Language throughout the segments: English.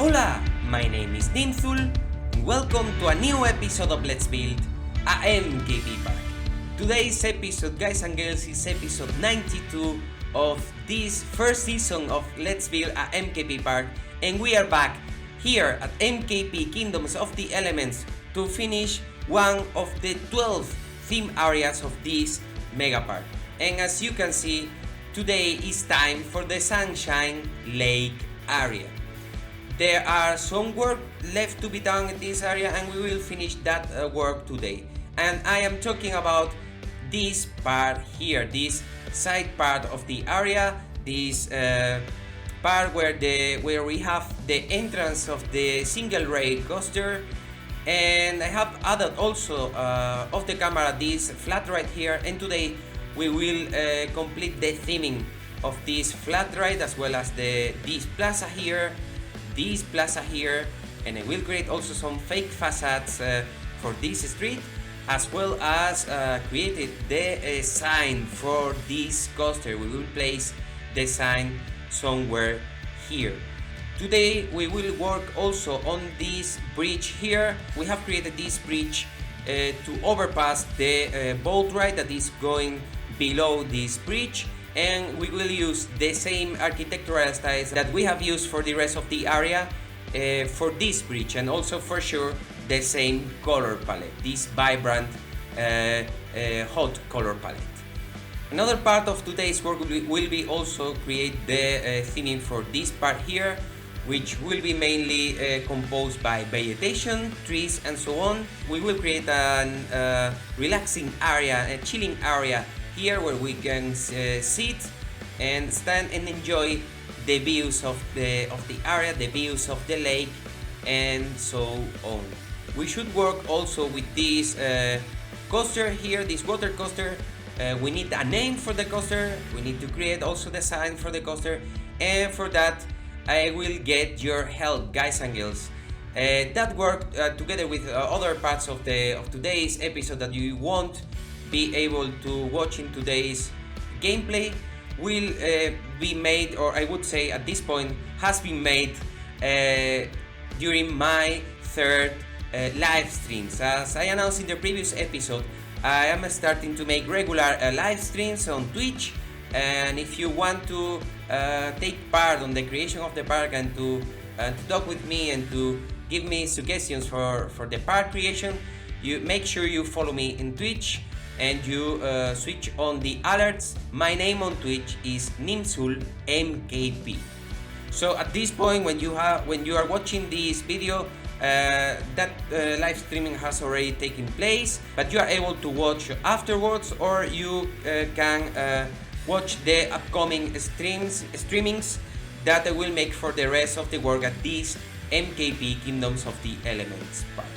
Hola, my name is Nimthul, and welcome to a new episode of Let's Build a MKP Park. Today's episode, guys and girls, is episode 92 of this first season of Let's Build a MKP Park, and we are back here at MKP Kingdoms of the Elements to finish one of the 12 theme areas of this mega park. And as you can see, today is time for the Sunshine Lake area. There are some work left to be done in this area, and we will finish that work today. And I am talking about this part here, this side part of the area, this part where we have the entrance of the single rail coaster. And I have added also off the camera this flat ride here, and today we will complete the theming of this flat ride as well as this plaza here, this plaza here, and I will create also some fake facades for this street, as well as created the sign for this coaster. We will place the sign somewhere here. Today we will work also on this bridge here. We have created this bridge to overpass the boat ride that is going below this bridge, and we will use the same architectural styles that we have used for the rest of the area for this bridge, and also for sure the same color palette, this vibrant hot color palette. Another part of today's work will be also create the theming for this part here, which will be mainly composed by vegetation, trees, and so on. We will create a relaxing area, a chilling area here where we can sit and stand and enjoy the views of the area, the views of the lake, and so on. We should work also with this coaster here, this water coaster. We need a name for the coaster. We need to create also the sign for the coaster, and for that I will get your help, guys and girls. That work together with other parts of today's episode that you won't be able to watch in today's gameplay will be made, or I would say at this point has been made during my third live streams. As I announced in the previous episode, I am starting to make regular live streams on Twitch, and if you want to take part on the creation of the park and to talk with me and to give me suggestions for the park creation, you make sure you follow me in Twitch and you switch on the alerts. My name on Twitch is Nimthul MKP. So at this point, when you are watching this video, that live streaming has already taken place, but you are able to watch afterwards, or you can watch the upcoming streamings that I will make for the rest of the work at this MKP Kingdoms of the Elements part.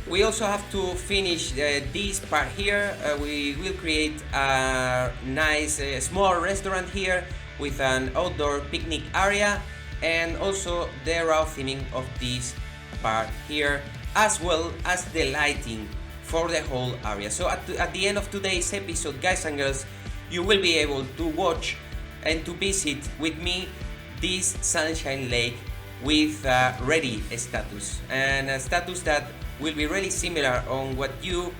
We also have to finish this part here. We will create a nice small restaurant here with an outdoor picnic area, and also the raw theming of this part here, as well as the lighting for the whole area. So at the end of today's episode, guys and girls, you will be able to watch and to visit with me this Sunshine Lake with a ready status, and a status that will be really similar on what you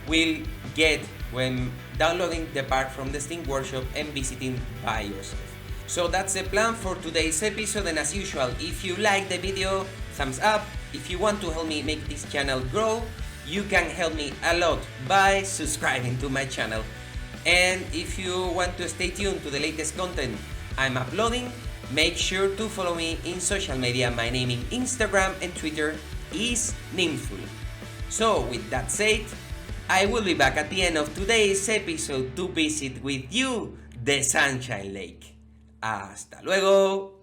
will get when downloading the park from the Steam Workshop and visiting by yourself. So that's the plan for today's episode, and as usual, if you like the video, thumbs up. If you want to help me make this channel grow, you can help me a lot by subscribing to my channel. And if you want to stay tuned to the latest content I'm uploading, make sure to follow me in social media. My name in Instagram and Twitter is Nimthul. So with that said, I will be back at the end of today's episode to visit with you the Sunshine Lake. Hasta luego!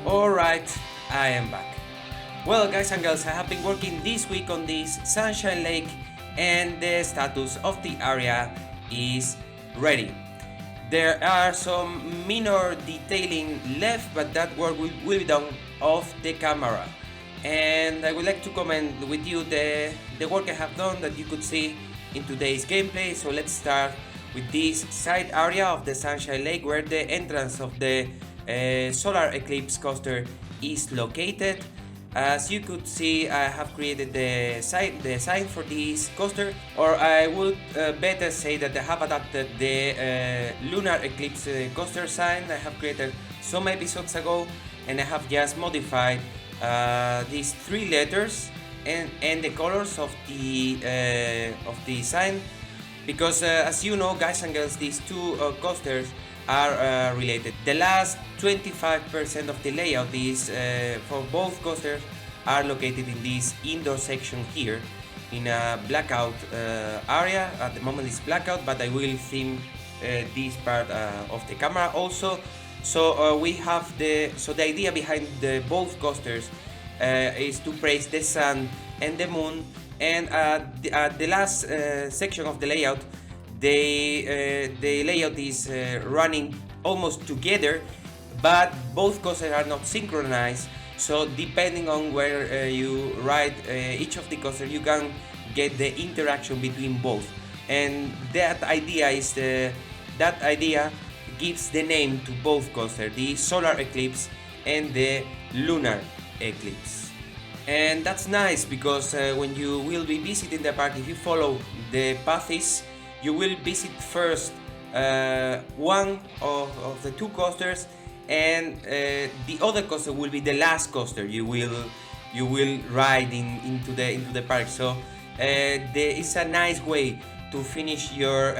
Alright, I am back. Well, guys and girls, I have been working this week on this Sunshine Lake, and the status of the area is ready. There are some minor detailing left, but that work will be done off the camera. And I would like to comment with you the work I have done that you could see in today's gameplay. So let's start with this side area of the Sunshine Lake, where the entrance of the solar eclipse coaster is located. As you could see, I have created the sign for this coaster, or I would better say that I have adapted the lunar eclipse coaster sign I have created some episodes ago, and I have just modified these three letters and the colors of the sign, because as you know, guys and girls, these two coasters are related. The last 25% of the layout is for both coasters are located in this indoor section here in a blackout area. At the moment it's blackout, but I will theme this part of the camera also. So we have the idea behind both coasters is to praise the sun and the moon, and the last section of the layout, the layout is running almost together, but both coasters are not synchronized. So depending on where you ride each of the coasters, you can get the interaction between both, and that idea gives the name to both coasters, the solar eclipse and the lunar eclipse. And that's nice because when you will be visiting the park, if you follow the paths, you will visit first one of the two coasters, and the other coaster will be the last coaster you will ride into the park. So it's a nice way to finish your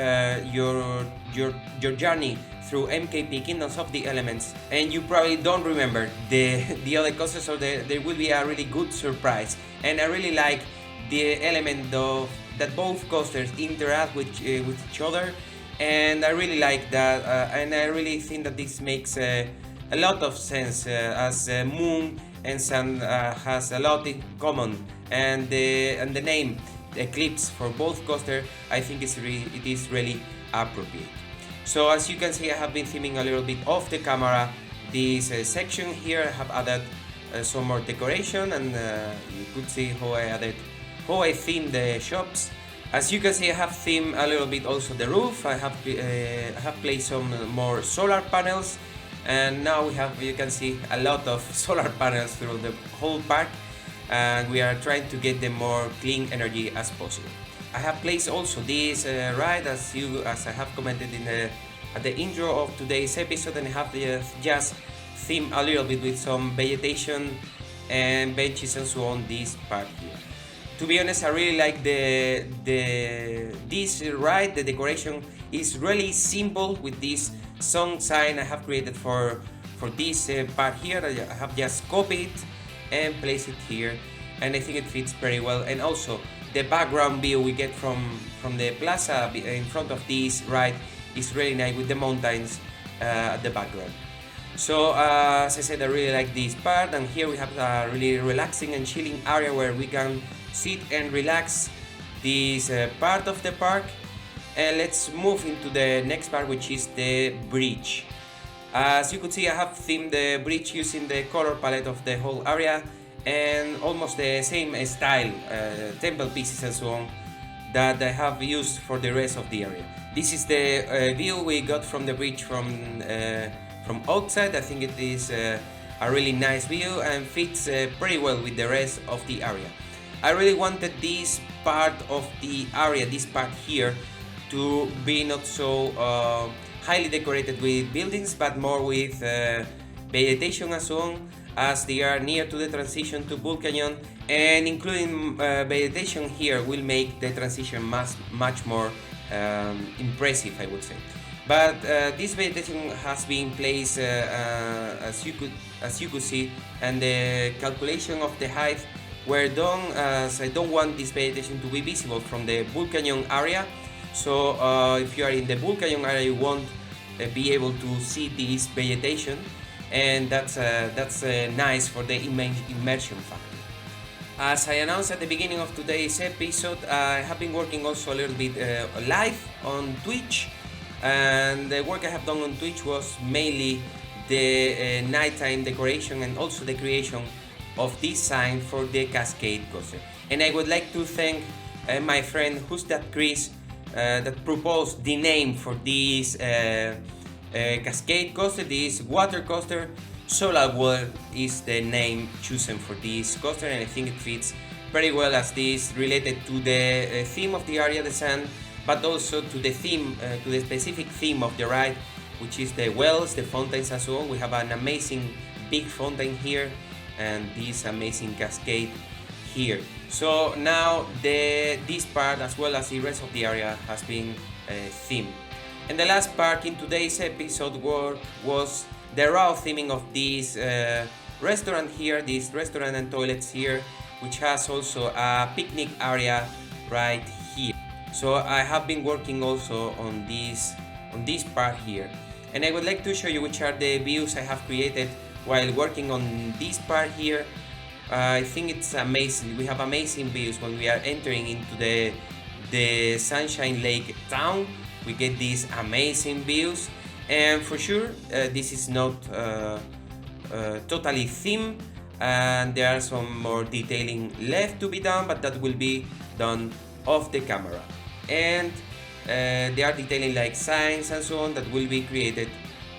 journey through MKP Kingdoms of the Elements, and you probably don't remember the other coasters, so there will be a really good surprise. And I really like the element of that both coasters interact with each other, and I really like that, and I really think that this makes a lot of sense, as moon and sun has a lot in common, and the name eclipse for both coasters, I think it is really appropriate. So as you can see, I have been theming a little bit off the camera this section here. I have added some more decoration, and you could see how I themed the shops. As you can see, I have themed a little bit also the roof. I have placed some more solar panels, and now you can see a lot of solar panels through the whole park, and we are trying to get the more clean energy as possible. I have placed also this ride, as I have commented at the intro of today's episode, and I have just themed a little bit with some vegetation and benches and so on this part here. To be honest, I really like this ride. The decoration is really simple with this song sign I have created for this part here. I have just copied and placed it here, and I think it fits very well. And also the background view we get from the plaza in front of this ride is really nice with the mountains at the background. So as I said, I really like this part, and here we have a really relaxing and chilling area where we can sit and relax this part of the park. And let's move into the next part, which is the bridge. As you could see, I have themed the bridge using the color palette of the whole area, and almost the same style, temple pieces and so on, that I have used for the rest of the area. This is the view we got from the bridge from outside. I think it is a really nice view and fits pretty well with the rest of the area. I really wanted this part of the area, this part here, to be not so highly decorated with buildings, but more with vegetation and so on, as they are near to the transition to Bull Canyon, and including vegetation here will make the transition much more impressive, I would say. But this vegetation has been placed as you could see, and the calculation of the height were done as I don't want this vegetation to be visible from the Bull Canyon area. So if you are in the Bull Canyon area, you won't be able to see this vegetation. and that's nice for the immersion factor. As I announced at the beginning of today's episode, I have been working also a little bit live on Twitch, and the work I have done on Twitch was mainly the nighttime decoration and also the creation of this sign for the Cascade Coaster. And I would like to thank my friend Who's That Chris that proposed the name for this Cascade Coaster, this water coaster. Solar World is the name chosen for this coaster, and I think it fits very well as this related to the theme of the area, the sun, but also to the theme, to the specific theme of the ride, which is the wells, the fountains, and so on. We have an amazing big fountain here, and this amazing cascade here. So now this part, as well as the rest of the area, has been themed. And the last part in today's episode was the raw theming of this restaurant here, this restaurant and toilets here, which has also a picnic area right here. So I have been working also on this part here, and I would like to show you which are the views I have created while working on this part here. I think it's amazing. We have amazing views when we are entering into the Sunshine Lake town. We get these amazing views, and for sure this is not totally themed, and there are some more detailing left to be done, but that will be done off the camera. And there are detailing like signs and so on that will be created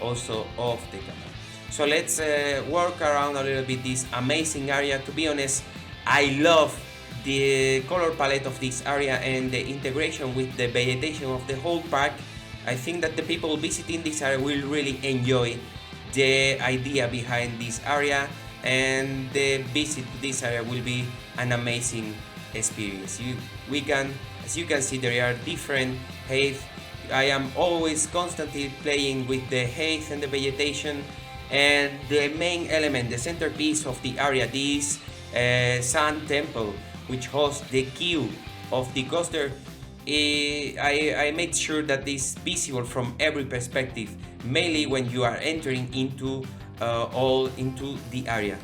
also off the camera. So let's work around a little bit this amazing area. To be honest, I love the color palette of this area and the integration with the vegetation of the whole park. I think that the people visiting this area will really enjoy the idea behind this area, and the visit to this area will be an amazing experience. As you can see, there are different height. I am always constantly playing with the height and the vegetation, and the main element, the centerpiece of the area, this Sun Temple, which hosts the queue of the coaster. I made sure that it's visible from every perspective, mainly when you are entering into the area.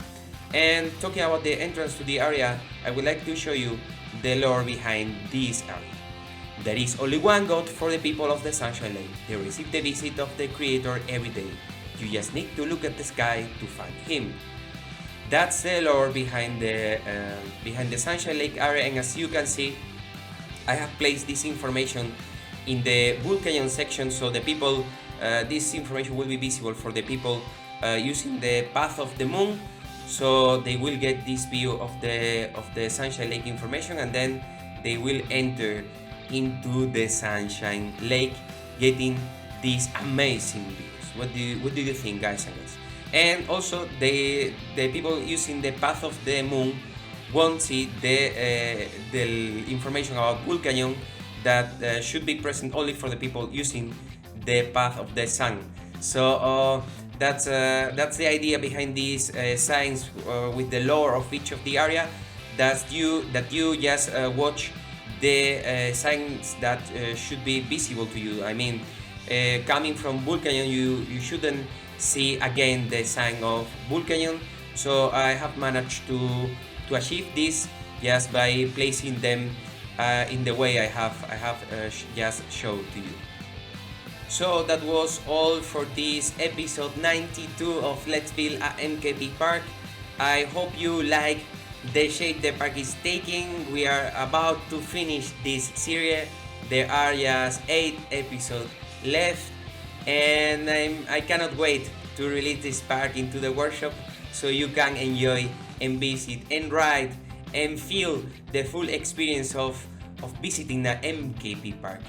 And talking about the entrance to the area, I would like to show you the lore behind this area. There is only one God for the people of the Sunshine Lake. They receive the visit of the Creator every day. You just need to look at the sky to find Him. That's the lore behind the Sunshine Lake area, and as you can see, I have placed this information in the Bull Canyon section, so the people, this information will be visible for the people using the path of the moon, so they will get this view of the Sunshine Lake information, and then they will enter into the Sunshine Lake, getting these amazing views. What do you think, guys and girls? And also the people using the path of the moon won't see the information about Bull Canyon that should be present only for the people using the path of the sun. So that's the idea behind these signs with the lore of each of the area. That you just watch the signs that should be visible to you. I mean, coming from Bull Canyon, you shouldn't see again the sign of Bull Canyon. So I have managed to achieve this just by placing them in the way I have just showed to you. So that was all for this episode 92 of Let's Build a MKP Park. I hope you like the shape the park is taking. We are about to finish this series. There are just 8 episodes left, and I cannot wait to release this park into the workshop so you can enjoy and visit and ride and feel the full experience of visiting the MKP Park.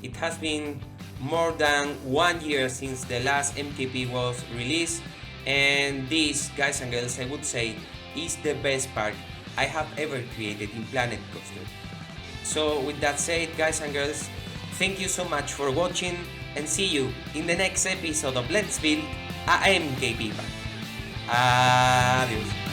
It has been more than 1 year since the last MKP was released, and this, guys and girls, I would say is the best park I have ever created in Planet Coaster. So with that said, guys and girls, thank you so much for watching, and see you in the next episode of Let's Build a MKP Park. Adios.